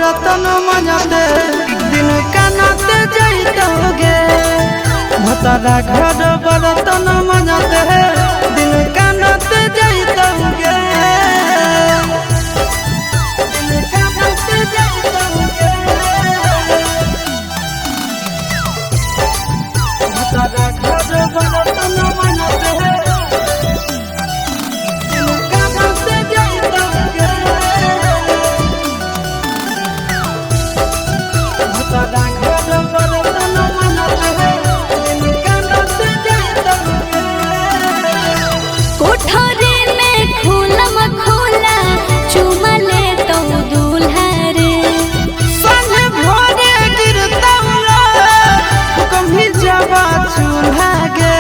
बर्तन मजते दिन कानते जाइतोगे भतारा घर बर्तन मजते दिन कानते जाइतोगे दिन कानते जाइतोगे भतारा घर बर्तन मजते दिन कानते जाइतोगे भतारा घर बर्तन मजते कोठरी में खोलम खोला चुमा ले तो दूल्हा रे संग भोरे गिरतौला कभी जबा चूल्हा गे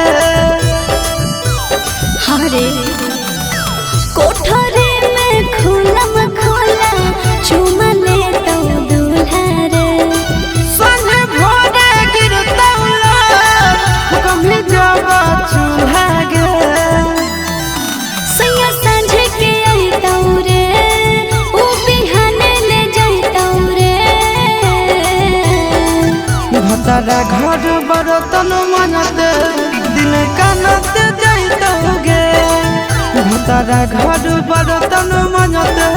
हरे कोठरी में खोलम खोला चुमा ले तो दूल्हा रे संग भोरे गिरतौला कभी जबा चूल्हा गे सैया सांझे के अइतौ रे उ बिहाने ले जइतौ रे भतारा घर बर्तन मजते दिन कानते जाइतोगे भतारा घर बर्तन मजते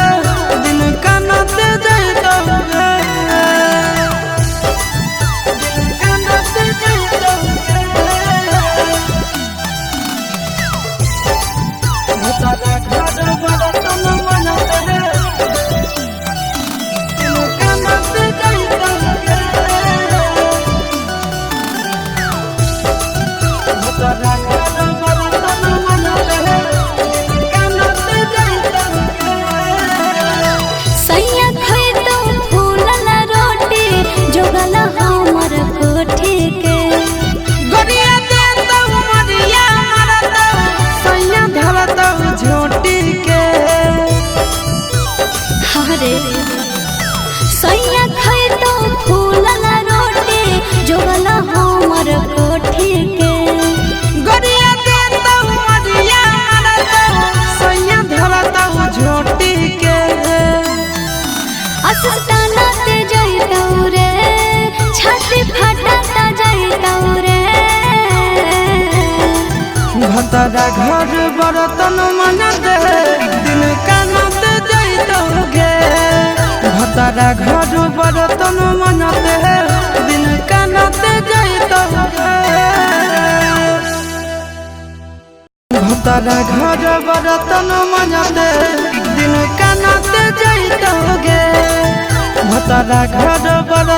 दिन कानते जाइतोगे दिन कानते जाइतोगे भतारा घर बर्तन मजते दिन कानते जाइतोगे भतारा घर बर्तन मजते दिन कानते जाइतोगे सैया खइतौ फूलल रोटी जोगल हमर कोठी के गरिया देतौ मरिया मरतौ सैया धरतौ झोटी के हरे सैया खइतौ फूलल रोटी जोगल हमर कोठी के गरिया देतौ मरिया मरतौ सैया धरतौ झोटी के अस्ताना ते जइतौ रे छाती फटाता जइतौ रे भतारा घर बर्तन मजते दिन कानते जाइतोगे भतारा घर बर्तन मजते दिन कानते जाइतोगे भतारा घर बर्तन मजते दिन कानते जाइतोगे भतारा घर बर्तन